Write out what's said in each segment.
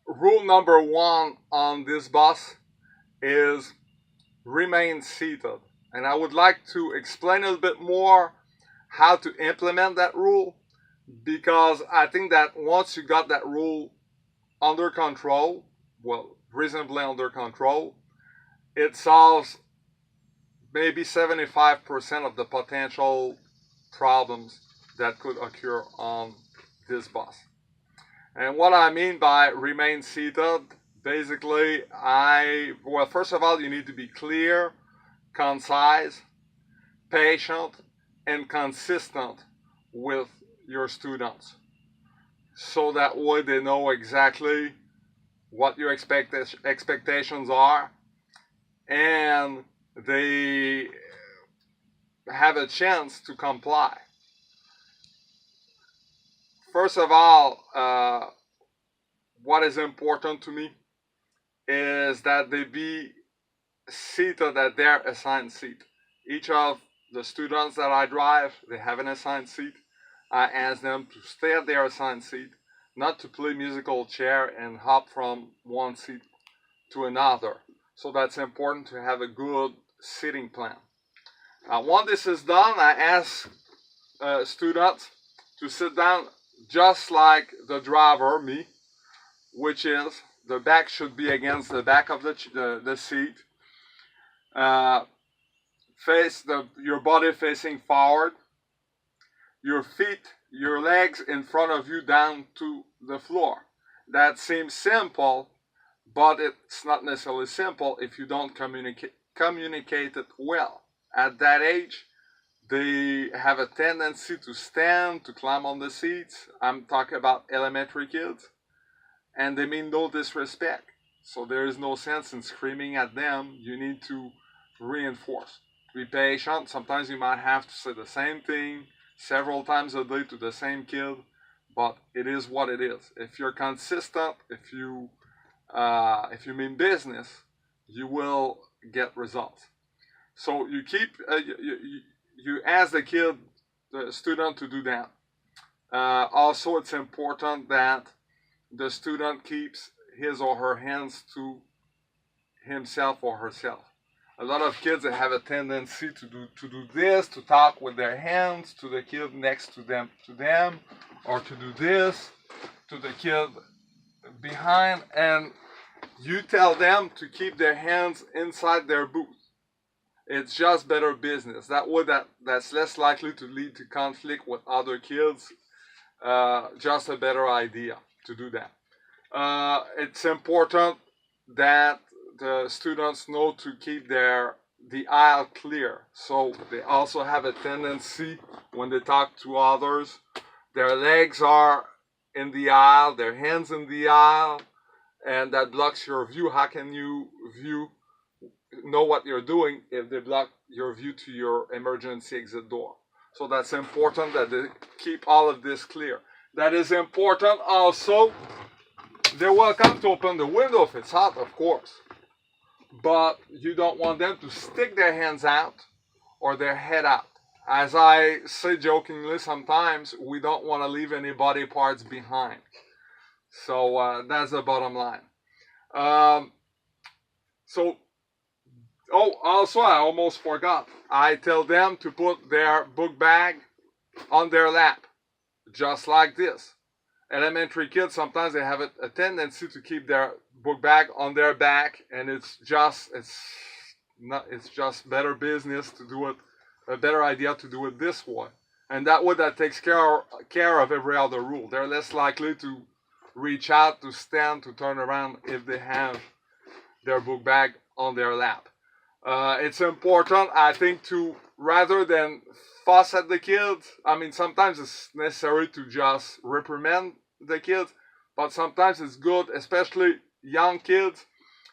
Rule number one on this bus is remain seated. And I would like to explain a little bit more how to implement that rule, because I think that once you got that rule under control, well, reasonably under control, it solves maybe 75% of the potential problems that could occur on this bus. And what I mean by remain seated, basically, well, first of all, you need to be clear, concise, patient, and consistent with your students, so that way they know exactly what your expectations are, and they have a chance to comply. First of all, what is important to me is that they be seated at their assigned seat. Each of the students that I drive, they have an assigned seat. I ask them to stay at their assigned seat, not to play musical chair and hop from one seat to another. So that's important to have a good seating plan. Once this is done, I ask students to sit down just like the driver, me, which is the back should be against the back of the seat. Your body facing forward, your feet, your legs in front of you down to the floor. That seems simple, but it's not necessarily simple if you don't communicate it well. At that age, they have a tendency to stand, to climb on the seats. I'm talking about elementary kids, and they mean no disrespect. So there is no sense in screaming at them. You need to reinforce. Be patient. Sometimes you might have to say the same thing several times a day to the same kid, but it is what it is. If you're consistent, if you mean business, you will get results. So you keep you ask the student to do that. Also, it's important that the student keeps his or her hands to himself or herself. A lot of kids that have a tendency to do this, to talk with their hands to the kid next to them, or to do this to the kid behind, and you tell them to keep their hands inside their booth. It's just better business. That way, that's less likely to lead to conflict with other kids. Just a better idea to do that. It's important that the students know to keep the aisle clear. So they also have a tendency, when they talk to others, their legs are in the aisle, their hands in the aisle, and that blocks your view. How can you know what you're doing if they block your view to your emergency exit door? So that's important that they keep all of this clear. That is important also. They're welcome to open the window if it's hot, of course. But you don't want them to stick their hands out or their head out. As I say jokingly sometimes, we don't want to leave any body parts behind. So that's the bottom line. Also, I almost forgot. I tell them to put their book bag on their lap, just like this. Elementary kids, sometimes they have a tendency to keep their book bag on their back, and it's just better business to do it, a better idea to do it this way. And that takes care of every other rule. They're less likely to reach out, to stand, to turn around if they have their book bag on their lap. It's important, I think, to, rather than fuss at the kids, I mean, sometimes it's necessary to just reprimand the kids, but sometimes it's good, especially young kids,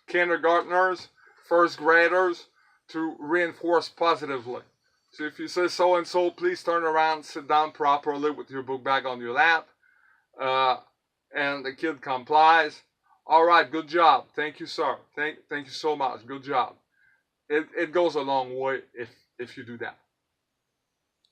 kindergartners, first graders, to reinforce positively. So if you say so and so, please turn around, sit down properly with your book bag on your lap, and the kid complies. All right, good job. Thank you, sir. Thank you so much. Good job. It goes a long way if you do that.